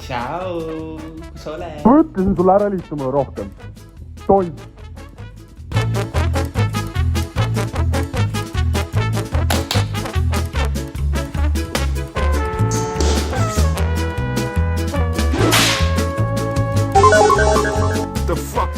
Tšau, kus sa oled? ma ütlesin sulle ära helista mulle rohkem. Tont. The fuck